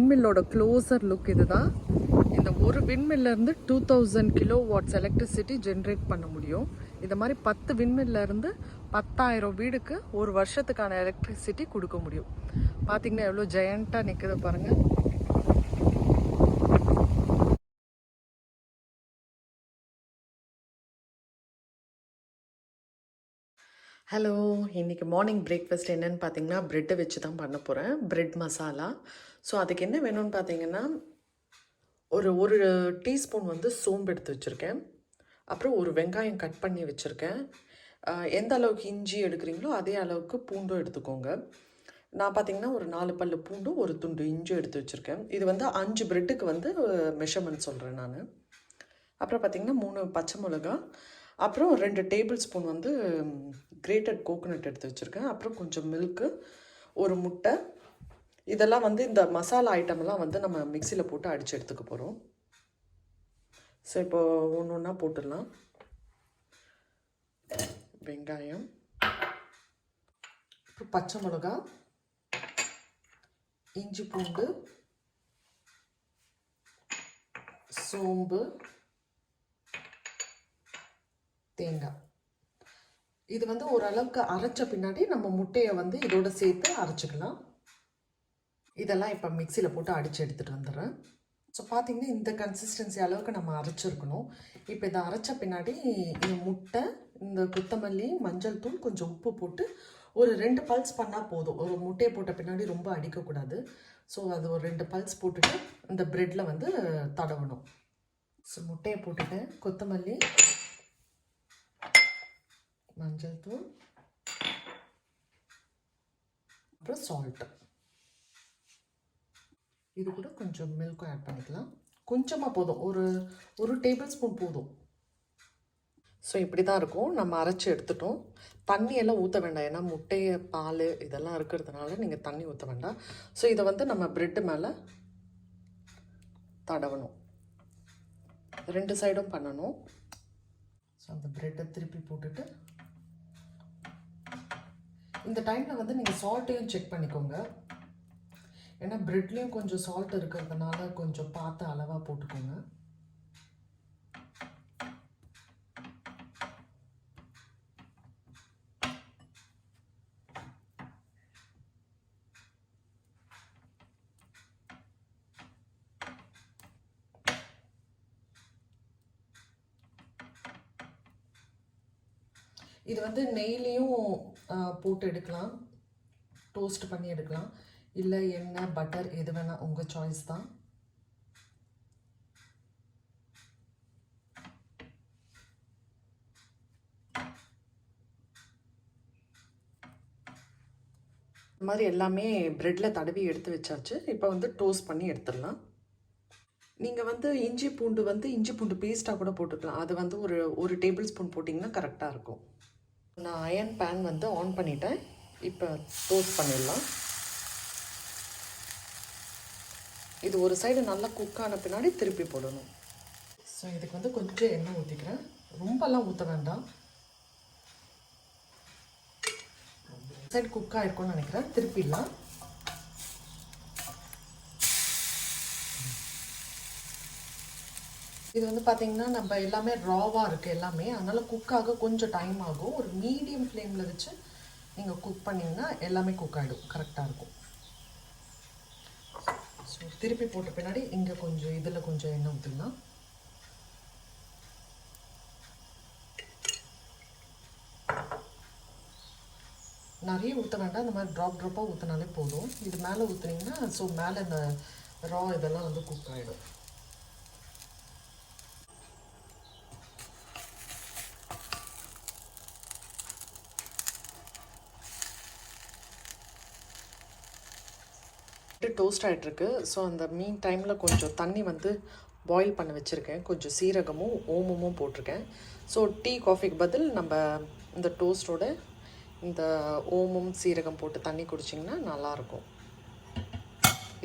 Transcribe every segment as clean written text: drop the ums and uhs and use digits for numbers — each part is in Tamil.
விண்மில்லோட க்ளோசர் லுக் இதுதான். இந்த ஒரு விண்மில்லேருந்து 2000 கிலோவாட்ஸ் எலக்ட்ரிசிட்டி ஜென்ரேட் பண்ண முடியும். இந்த மாதிரி 10 விண்மில்லேருந்து 10,000 வீடுக்கு ஒரு வருஷத்துக்கான எலக்ட்ரிசிட்டி கொடுக்க முடியும். பார்த்தீங்கன்னா எவ்வளோ ஜெயண்ட்டாக நிற்குது பாருங்கள். ஹலோ, இன்றைக்கி மார்னிங் பிரேக்ஃபாஸ்ட் என்னென்னு பார்த்தீங்கன்னா ப்ரெட்டை வச்சு தான் பண்ண போகிறேன். ப்ரெட் மசாலா. ஸோ அதுக்கு என்ன வேணும்னு பார்த்தீங்கன்னா ஒரு டீஸ்பூன் வந்து சோம்பு எடுத்து வச்சுருக்கேன். அப்புறம் ஒரு வெங்காயம் கட் பண்ணி வச்சுருக்கேன். எந்த அளவுக்கு இஞ்சி எடுக்கிறீங்களோ அதே அளவுக்கு பூண்டும் எடுத்துக்கோங்க. நான் பார்த்தீங்கன்னா ஒரு 4 பல்லு பூண்டும் ஒரு துண்டு இஞ்சும் எடுத்து வச்சுருக்கேன். இது வந்து 5 ப்ரெட்டுக்கு வந்து மெஷர்மெண்ட் சொல்கிறேன் நான். அப்புறம் பார்த்திங்கன்னா 3 பச்சை மிளகா, அப்புறம் 2 டேபிள் ஸ்பூன் வந்து கிரேட்டட் கோகோனட் எடுத்து வச்சுருக்கேன். அப்புறம் கொஞ்சம் மில்க்கு, ஒரு முட்டை. இதெல்லாம் வந்து இந்த மசாலா ஐட்டம்லாம் வந்து நம்ம மிக்சியில் போட்டு அடித்து எடுத்துக்க போகிறோம். ஸோ இப்போ ஒன்று ஒன்றா போட்டுடலாம். வெங்காயம், அப்புறம் பச்சை மிளகா, இஞ்சி பூண்டு, சோம்பு, தேங்காய். இது வந்து ஓரளவுக்கு அரைச்ச பின்னாடி நம்ம முட்டையை வந்து இதோட சேர்த்து அரைச்சிக்கலாம். இதெல்லாம் இப்போ மிக்சியில் போட்டு அடித்து எடுத்துகிட்டு வந்துடுறேன். ஸோ பார்த்திங்கன்னா இந்த கன்சிஸ்டன்சி அளவுக்கு நம்ம அரைச்சிருக்கணும். இப்போ இதை அரைச்ச பின்னாடி இந்த முட்டை, இந்த கொத்தமல்லி, மஞ்சள் தூள், கொஞ்சம் உப்பு போட்டு ஒரு 2 பல்ஸ் பண்ணால் போதும். ஒரு முட்டையை போட்ட பின்னாடி ரொம்ப அடிக்கக்கூடாது. ஸோ அது ஒரு 2 பல்ஸ் போட்டுட்டு இந்த ப்ரெட்டில் வந்து தடவணும். ஸோ முட்டையை போட்டுட்டு கொத்தமல்லி, மஞ்சள் தூள், அப்புறம் சால்ட்டு, இது கூட கொஞ்சம் மில்க்கும் ஆட் பண்ணிக்கலாம். கொஞ்சமாக போதும், ஒரு டேபிள் ஸ்பூன் போதும். ஸோ இப்படி தான் இருக்கும். நம்ம அரைச்சி எடுத்துட்டோம். தண்ணியெல்லாம் ஊற்ற வேண்டாம், ஏன்னா முட்டையை, பால் இதெல்லாம் இருக்கிறதுனால நீங்கள் தண்ணி ஊற்ற வேண்டாம். ஸோ இதை வந்து நம்ம ப்ரெட்டு மேலே தடவணும். 2 சைடும் பண்ணணும். ஸோ அந்த ப்ரெட்டை திருப்பி போட்டுட்டு இந்த டைமில் வந்து நீங்கள் சால்ட்டையும் செக் பண்ணிக்கோங்க. ஏன்னா ப்ரெட்லேயும் கொஞ்சம் சால்ட் இருக்கிறதுனால கொஞ்சம் பார்த்து அளவாக போட்டுக்கோங்க. இது வந்து நெய்லேயும் போட்டு எடுக்கலாம், டோஸ்ட் பண்ணி எடுக்கலாம், இல்லை எண்ணெய், பட்டர் எது வேணால் உங்கள் சாய்ஸ் தான். இந்த மாதிரி எல்லாமே ப்ரெட்டில் தடவி எடுத்து வச்சாச்சு. இப்போ வந்து டோஸ்ட் பண்ணி எடுத்துடலாம். நீங்கள் வந்து இஞ்சி பூண்டு பேஸ்ட்டாக கூட போட்டுக்கலாம். அது வந்து ஒரு டேபிள் ஸ்பூன் போட்டிங்கன்னா கரெக்டாக இருக்கும். நான் அயர்ன் பேன் வந்து ஆன் பண்ணிட்டேன். இப்போ டோஸ்ட் பண்ணிடலாம். இது ஒரு சைடு நல்லா குக் ஆன பின்னாடி திருப்பி போடணும். ஸோ இதுக்கு வந்து கொஞ்சம் எண்ணெய் ஊற்றிக்கிறேன். ரொம்பலாம் ஊற்ற வேண்டாம். சைடு குக் ஆகிருக்கும்னு நினைக்கிறேன். திருப்பிடலாம். இது வந்து பார்த்திங்கன்னா நம்ம எல்லாமே ராவாக இருக்குது எல்லாமே, அதனால் குக்காக கொஞ்சம் டைம் ஆகும். ஒரு மீடியம் ஃப்ளேமில் வச்சு நீங்கள் குக் பண்ணிங்கன்னா எல்லாமே குக் ஆகிடும், கரெக்டாக இருக்கும். ஸோ திருப்பி போட்ட பின்னாடி இங்கே கொஞ்சம் இதில் கொஞ்சம் எண்ணெய் ஊற்றிடலாம். நிறைய ஊற்ற வேண்டாம், இந்த மாதிரி ட்ராப்பாக ஊற்றினாலே போதும். இது மேலே ஊற்றுனீங்கன்னா ஸோ மேலே இந்த ரா இதெல்லாம் வந்து குக் ஆகிடும். டோஸ்ட் ஆகிட்டுருக்கு. ஸோ அந்த மீன் டைமில் கொஞ்சம் தண்ணி வந்து பாயில் பண்ண வச்சுருக்கேன். கொஞ்சம் சீரகமும் ஓமமும் போட்டிருக்கேன். ஸோ டீ காஃபிக்கு பதில் நம்ம இந்த டோஸ்ட்டோட இந்த ஓமம் சீரகம் போட்டு தண்ணி குடிச்சிங்கன்னா நல்லாயிருக்கும்.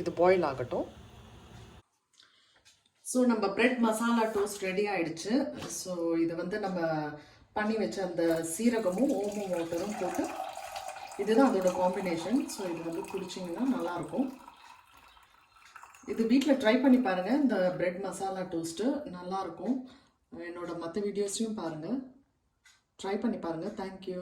இது பாயில் ஆகட்டும். ஸோ நம்ம ப்ரெட் மசாலா டோஸ்ட் ரெடி ஆகிடுச்சு. ஸோ இதை வந்து நம்ம பண்ணி வச்ச அந்த சீரகமும் ஓமம் வாட்டரும் போட்டு இதுதான் அதோட காம்பினேஷன். ஸோ இது வந்து குடிச்சிங்கன்னா நல்லாயிருக்கும். இது வீட்டில் ட்ரை பண்ணி பாருங்கள். இந்த பிரெட் மசாலா டோஸ்ட்டு நல்லாயிருக்கும். என்னோட மற்ற வீடியோஸையும் பாருங்கள், ட்ரை பண்ணி பாருங்கள். தேங்க்யூ.